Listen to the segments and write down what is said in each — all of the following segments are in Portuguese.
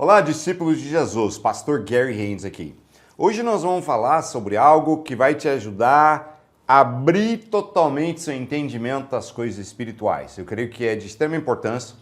Olá, discípulos de Jesus, Pastor Gary Haynes aqui. Hoje nós vamos falar sobre algo que vai te ajudar a abrir totalmente seu entendimento das coisas espirituais. Eu creio que é de extrema importância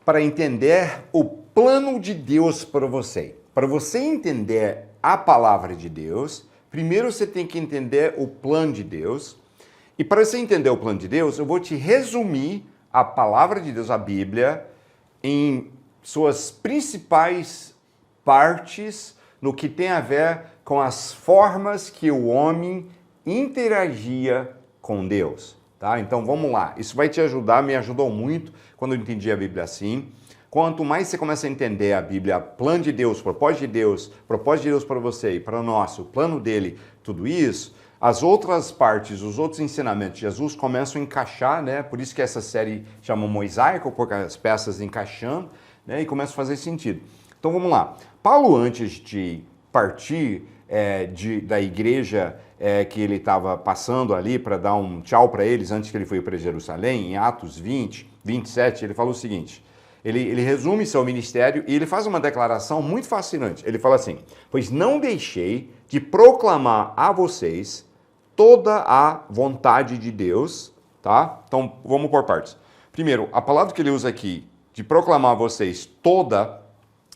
para entender o plano de Deus para você. Para você entender a palavra de Deus, primeiro você tem que entender o plano de Deus. E para você entender o plano de Deus, eu vou te resumir a palavra de Deus, a Bíblia, em suas principais partes no que tem a ver com as formas que o homem interagia com Deus, tá? Então vamos lá, isso vai te ajudar, me ajudou muito quando eu entendi a Bíblia assim. Quanto mais você começa a entender a Bíblia, plano de Deus propósito de Deus para você e para nós, o plano dele, tudo isso, as outras partes, os outros ensinamentos de Jesus começam a encaixar, né? Por isso que essa série chama Mosaico, porque as peças encaixando, né? E começa a fazer sentido. Então vamos lá. Paulo, antes de partir da igreja que ele estava passando ali para dar um tchau para eles antes que ele foi para Jerusalém, em Atos 20, 27, ele fala o seguinte, ele resume seu ministério e ele faz uma declaração muito fascinante. Ele fala assim, pois não deixei de proclamar a vocês toda a vontade de Deus, tá? Então vamos por partes. Primeiro, a palavra que ele usa aqui, de proclamar a vocês toda,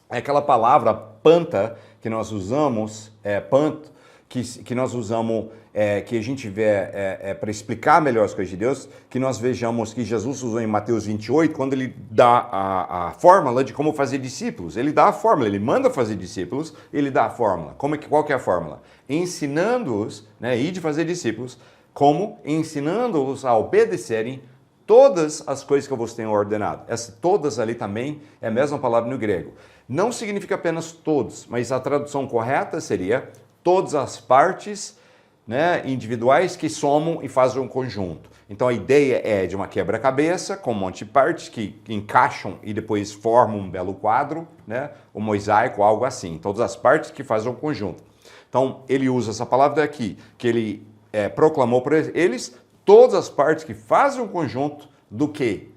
é aquela palavra panta que nós usamos, panto, que nós usamos, que a gente vê para explicar melhor as coisas de Deus, que nós vejamos que Jesus usou em Mateus 28, quando ele dá a fórmula de como fazer discípulos. Ele dá a fórmula, ele manda fazer discípulos, ele dá a fórmula. Qual que é a fórmula? Ensinando-os, né, e de fazer discípulos, como ensinando-os a obedecerem todas as coisas que eu vos tenho ordenado. Essa todas ali também é a mesma palavra no grego. Não significa apenas todos, mas a tradução correta seria todas as partes, né, individuais que somam e fazem um conjunto. Então a ideia é de uma quebra-cabeça com um monte de partes que encaixam e depois formam um belo quadro, né, um mosaico, algo assim. Todas as partes que fazem um conjunto. Então ele usa essa palavra aqui, que ele proclamou para eles, todas as partes que fazem um conjunto do quê?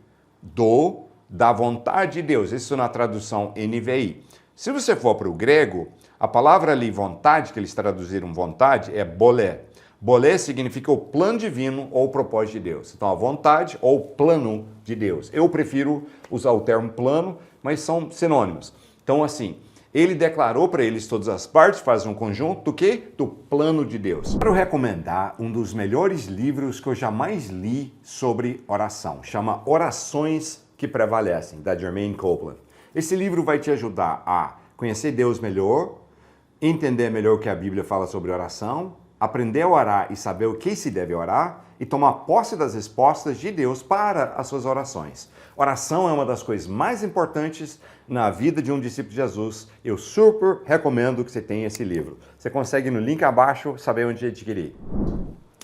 Da vontade de Deus. Isso na tradução NVI. Se você for para o grego, a palavra ali vontade, que eles traduziram vontade, é bolé. Bolé significa o plano divino ou o propósito de Deus. Então a vontade ou plano de Deus. Eu prefiro usar o termo plano, mas são sinônimos. Então assim, ele declarou para eles todas as partes, faz um conjunto do quê? Do plano de Deus. Quero recomendar um dos melhores livros que eu jamais li sobre oração. Chama Orações que Prevalecem, da Germaine Copeland. Esse livro vai te ajudar a conhecer Deus melhor, entender melhor o que a Bíblia fala sobre oração, aprender a orar e saber o que se deve orar e tomar posse das respostas de Deus para as suas orações. Oração é uma das coisas mais importantes na vida de um discípulo de Jesus. Eu super recomendo que você tenha esse livro. Você consegue no link abaixo saber onde adquirir.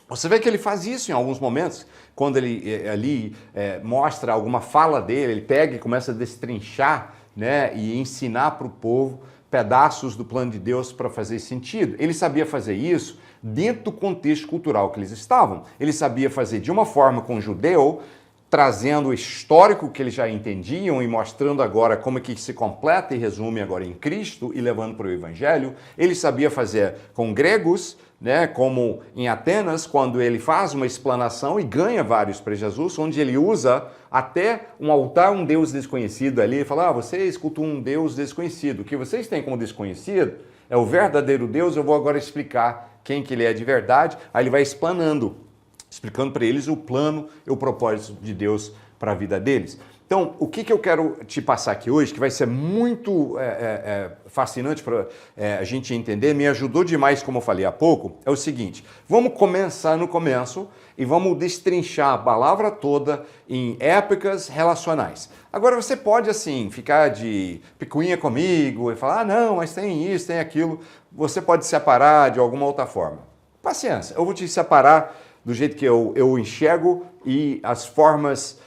Você vê que ele faz isso em alguns momentos, quando ele ali mostra alguma fala dele, ele pega e começa a destrinchar, né, e ensinar para o povo pedaços do plano de Deus para fazer sentido. Ele sabia fazer isso dentro do contexto cultural que eles estavam. Ele sabia fazer de uma forma com o judeu, trazendo o histórico que eles já entendiam e mostrando agora como é que se completa e resume agora em Cristo e levando para o Evangelho. Ele sabia fazer com gregos, né, como em Atenas, quando ele faz uma explanação e ganha vários para Jesus, onde ele usa até um altar, um Deus desconhecido ali, e fala, vocês cultuam um Deus desconhecido. O que vocês têm como desconhecido é o verdadeiro Deus, eu vou agora explicar quem que ele é de verdade. Aí ele vai explanando, explicando para eles o plano e o propósito de Deus para a vida deles. Então, o que eu quero te passar aqui hoje, que vai ser muito fascinante para a gente entender, me ajudou demais, como eu falei há pouco, é o seguinte, vamos começar no começo e vamos destrinchar a palavra toda em épocas relacionais. Agora, você pode, assim, ficar de picuinha comigo e falar, não, mas tem isso, tem aquilo. Você pode separar de alguma outra forma. Paciência, eu vou te separar do jeito que eu enxergo e as formas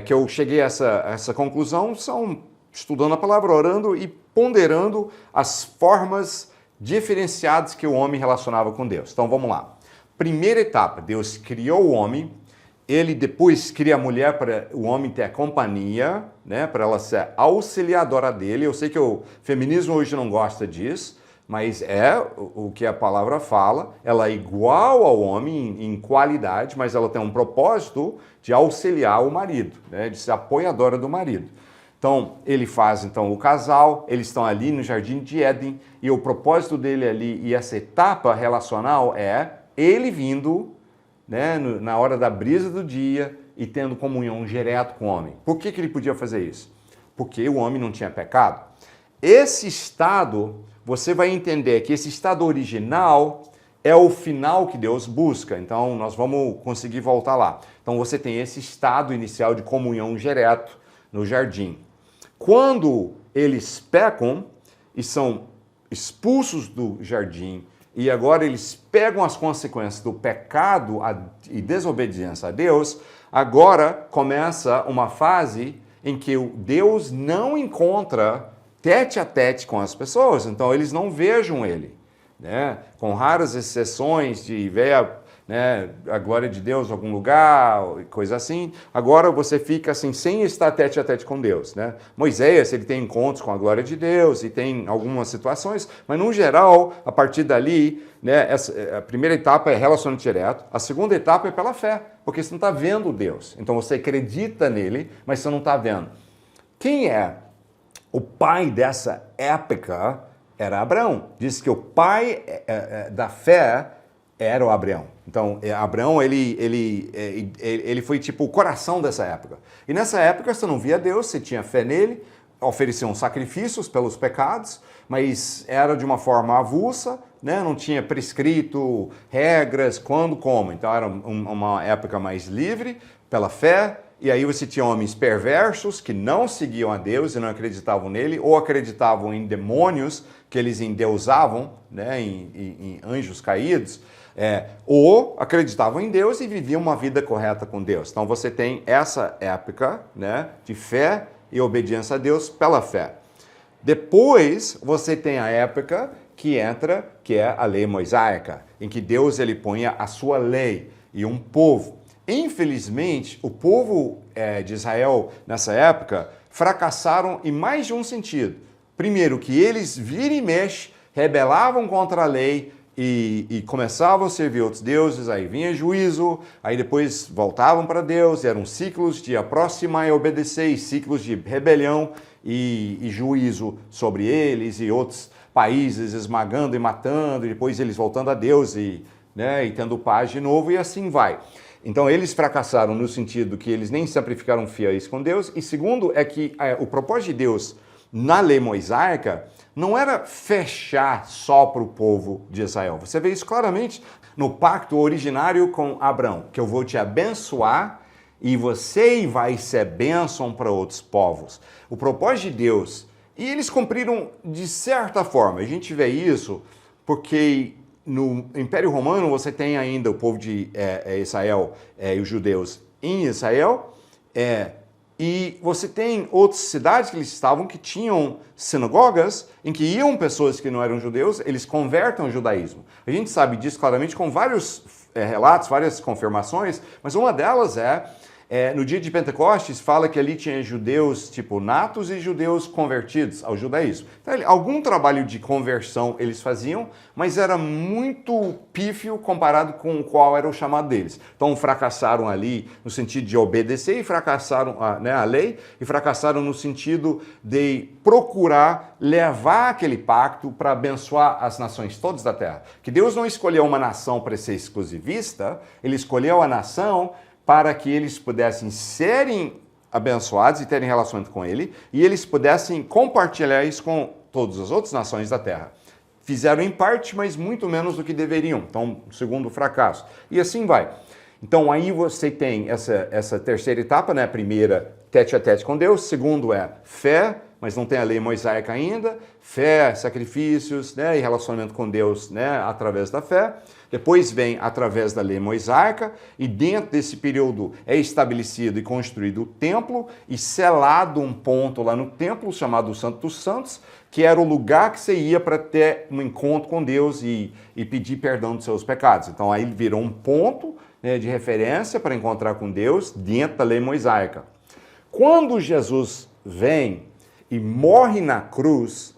que eu cheguei a essa conclusão são estudando a palavra, orando e ponderando as formas diferenciadas que o homem relacionava com Deus. Então vamos lá. Primeira etapa, Deus criou o homem ele depois cria a mulher para o homem ter a companhia, né, para ela ser auxiliadora dele. Eu sei que o feminismo hoje não gosta disso, mas é o que a palavra fala. Ela é igual ao homem em qualidade, mas ela tem um propósito de auxiliar o marido, né, de ser apoiadora do marido. Então, ele faz o casal, eles estão ali no Jardim de Éden, e o propósito dele ali, e essa etapa relacional é ele vindo, né, na hora da brisa do dia e tendo comunhão direto com o homem. Por que ele podia fazer isso? Porque o homem não tinha pecado. Esse estado, você vai entender que esse estado original é o final que Deus busca. Então, nós vamos conseguir voltar lá. Então, você tem esse estado inicial de comunhão direto no jardim. Quando eles pecam e são expulsos do jardim, e agora eles pegam as consequências do pecado e desobediência a Deus, agora começa uma fase em que o Deus não encontra tete a tete com as pessoas, então eles não vejam ele, né? Com raras exceções de ver a glória de Deus em algum lugar, coisa assim. Agora você fica assim, sem estar tete a tete com Deus, né? Moisés, ele tem encontros com a glória de Deus e tem algumas situações, mas no geral, a partir dali, né, a primeira etapa é relacionamento direto, a segunda etapa é pela fé, porque você não está vendo Deus. Então você acredita nele, mas você não está vendo. Quem é o pai dessa época? Era Abraão. Diz que o pai da fé era o Abraão. Então, Abraão, ele foi tipo o coração dessa época. E nessa época você não via Deus, você tinha fé nele, ofereciam sacrifícios pelos pecados, mas era de uma forma avulsa, né? Não tinha prescrito regras, quando, como. Então era uma época mais livre pela fé, e aí você tinha homens perversos que não seguiam a Deus e não acreditavam nele, ou acreditavam em demônios que eles endeusavam, né? em anjos caídos, ou acreditavam em Deus e viviam uma vida correta com Deus. Então você tem essa época, né, de fé e obediência a Deus pela fé. Depois você tem a época que entra, que é a lei mosaica, em que Deus ele põe a sua lei e um povo. Infelizmente, o povo de Israel nessa época fracassaram em mais de um sentido. Primeiro, que eles vira e mexe, rebelavam contra a lei, e começavam a servir outros deuses, aí vinha juízo, aí depois voltavam para Deus, eram ciclos de aproximar e obedecer, e ciclos de rebelião e juízo sobre eles e outros países esmagando e matando, e depois eles voltando a Deus e tendo paz de novo, e assim vai. Então eles fracassaram no sentido que eles nem sempre ficaram fiéis com Deus, e segundo é que o propósito de Deus na lei mosaica não era fechar só para o povo de Israel. Você vê isso claramente no pacto originário com Abraão, que eu vou te abençoar e você vai ser bênção para outros povos. O propósito de Deus, e eles cumpriram de certa forma. A gente vê isso porque no Império Romano você tem ainda o povo de Israel e os judeus em Israel, e você tem outras cidades que eles estavam que tinham sinagogas em que iam pessoas que não eram judeus, eles convertem ao judaísmo. A gente sabe disso claramente com vários relatos, várias confirmações, mas uma delas no dia de Pentecostes, fala que ali tinha judeus tipo natos e judeus convertidos ao judaísmo. Então, algum trabalho de conversão eles faziam, mas era muito pífio comparado com qual era o chamado deles. Então fracassaram ali no sentido de obedecer e fracassaram a lei, e fracassaram no sentido de procurar levar aquele pacto para abençoar as nações todas da terra. Que Deus não escolheu uma nação para ser exclusivista, ele escolheu a nação para que eles pudessem serem abençoados e terem relacionamento com ele, e eles pudessem compartilhar isso com todas as outras nações da terra. Fizeram em parte, mas muito menos do que deveriam. Então, segundo fracasso. E assim vai. Então, aí você tem essa terceira etapa, né? Primeira, tete a tete com Deus. Segundo fé, mas não tem a lei mosaica ainda. Fé, sacrifícios, e relacionamento com Deus, através da fé. Depois vem através da lei mosaica, e dentro desse período é estabelecido e construído o templo e selado um ponto lá no templo chamado Santo dos Santos, que era o lugar que você ia para ter um encontro com Deus e pedir perdão dos seus pecados. Então aí virou um ponto né, de referência para encontrar com Deus dentro da lei mosaica. Quando Jesus vem e morre na cruz,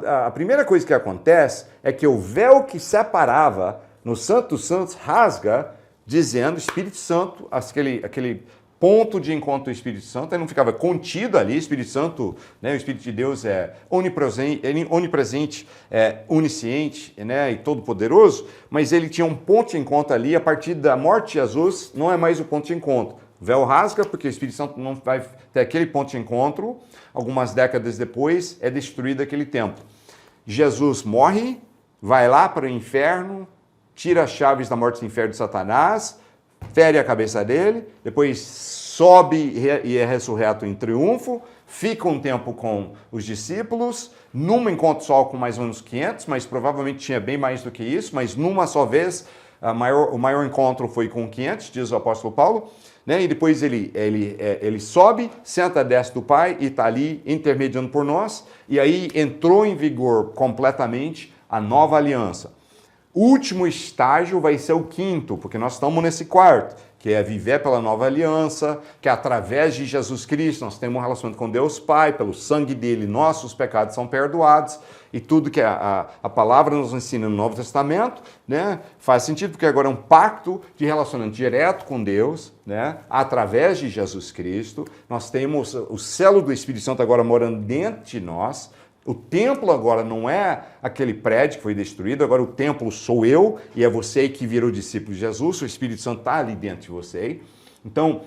a primeira coisa que acontece é que o véu que separava no Santo dos Santos rasga, dizendo Espírito Santo, aquele ponto de encontro do Espírito Santo, ele não ficava contido ali, Espírito Santo, né, o Espírito de Deus é onipresente, onisciente, né, e todo-poderoso, mas ele tinha um ponto de encontro ali, a partir da morte de Jesus, não é mais o ponto de encontro. O véu rasga, porque o Espírito Santo não vai ter aquele ponto de encontro, algumas décadas depois é destruído aquele templo. Jesus morre, vai lá para o inferno, tira as chaves da morte do inferno de Satanás, fere a cabeça dele, depois sobe e é ressurreto em triunfo, fica um tempo com os discípulos, num encontro só com mais ou menos 500, mas provavelmente tinha bem mais do que isso, mas numa só vez, o maior encontro foi com 500, diz o apóstolo Paulo, né? E depois ele sobe, senta à destra do Pai e está ali intermediando por nós, e aí entrou em vigor completamente a nova aliança. O último estágio vai ser o quinto, porque nós estamos nesse quarto, que é viver pela nova aliança, que através de Jesus Cristo nós temos um relacionamento com Deus Pai, pelo sangue dele nossos pecados são perdoados, e tudo que a palavra nos ensina no Novo Testamento, né, faz sentido, porque agora é um pacto de relacionamento direto com Deus, né, através de Jesus Cristo. Nós temos o selo do Espírito Santo agora morando dentro de nós. O templo agora não é aquele prédio que foi destruído, agora o templo sou eu e é você que virou discípulo de Jesus, o Espírito Santo está ali dentro de você. Então,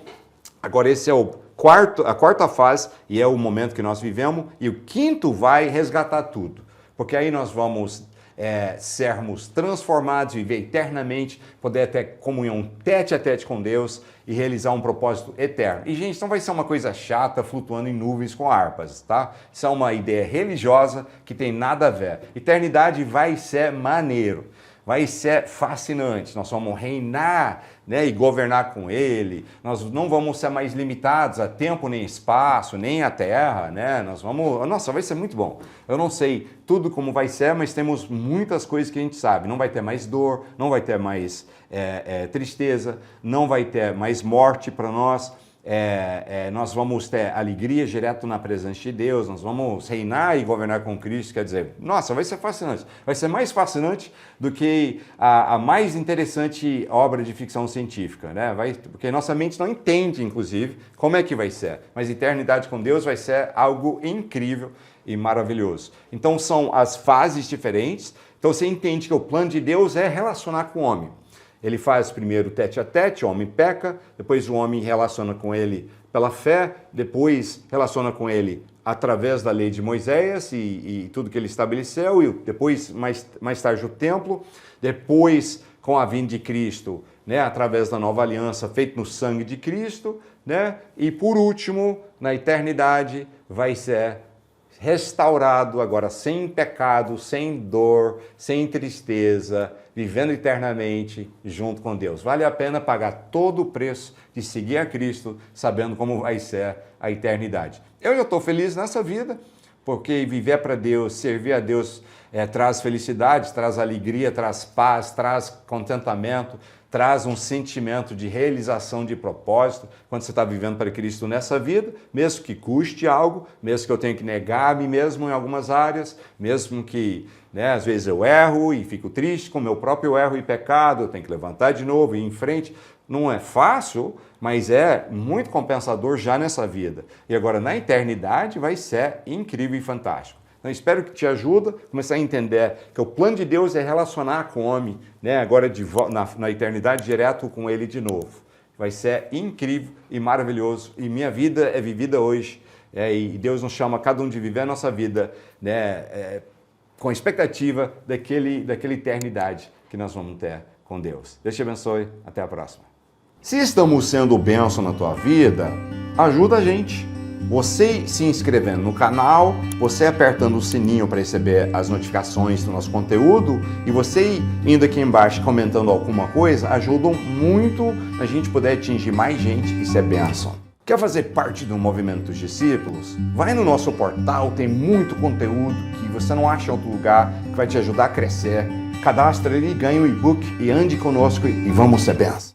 agora esse é a quarta fase e é o momento que nós vivemos, e o quinto vai resgatar tudo, porque aí nós vamos sermos transformados, viver eternamente, poder ter comunhão tete a tete com Deus e realizar um propósito eterno. E, gente, não vai ser uma coisa chata flutuando em nuvens com harpas, tá? Isso é uma ideia religiosa que tem nada a ver. Eternidade vai ser maneiro, vai ser fascinante. Nós vamos reinar, né, e governar com ele. Nós não vamos ser mais limitados a tempo, nem espaço, nem a terra, né? Nossa, vai ser muito bom. Eu não sei tudo como vai ser, mas temos muitas coisas que a gente sabe. Não vai ter mais dor, não vai ter mais tristeza, não vai ter mais morte para nós. Nós vamos ter alegria direto na presença de Deus, nós vamos reinar e governar com Cristo, quer dizer, nossa, vai ser fascinante. Vai ser mais fascinante do que a mais interessante obra de ficção científica, né? Porque nossa mente não entende, inclusive, como é que vai ser. Mas eternidade com Deus vai ser algo incrível e maravilhoso. Então são as fases diferentes. Então você entende que o plano de Deus é relacionar com o homem. Ele faz primeiro tete a tete, o homem peca, depois o homem relaciona com ele pela fé, depois relaciona com ele através da lei de Moisés e tudo que ele estabeleceu, e depois, mais tarde, o templo, depois com a vinda de Cristo, né, através da nova aliança feita no sangue de Cristo, né, e por último, na eternidade, vai ser restaurado, agora sem pecado, sem dor, sem tristeza, vivendo eternamente junto com Deus. Vale a pena pagar todo o preço de seguir a Cristo, sabendo como vai ser a eternidade. Eu já estou feliz nessa vida, porque viver para Deus, servir a Deus, traz felicidade, traz alegria, traz paz, traz contentamento, traz um sentimento de realização de propósito quando você está vivendo para Cristo nessa vida, mesmo que custe algo, mesmo que eu tenha que negar a mim mesmo em algumas áreas, mesmo que, né, às vezes eu erro e fico triste com o meu próprio erro e pecado, eu tenho que levantar de novo e ir em frente. Não é fácil, mas é muito compensador já nessa vida. E agora na eternidade vai ser incrível e fantástico. Então, espero que te ajude a começar a entender que o plano de Deus é relacionar com o homem, né, agora na eternidade, direto com ele de novo. Vai ser incrível e maravilhoso. E minha vida é vivida hoje. E Deus nos chama cada um de viver a nossa vida, né, com a expectativa daquela eternidade que nós vamos ter com Deus. Deus te abençoe. Até a próxima. Se estamos sendo bênção na tua vida, ajuda a gente. Você se inscrevendo no canal, você apertando o sininho para receber as notificações do nosso conteúdo e você indo aqui embaixo comentando alguma coisa, ajudam muito a gente poder atingir mais gente. Isso é bênção. Quer fazer parte do movimento dos discípulos? Vai no nosso portal, tem muito conteúdo que você não acha em outro lugar, que vai te ajudar a crescer. Cadastra ali, ganha o e-book e ande conosco e vamos ser bênção.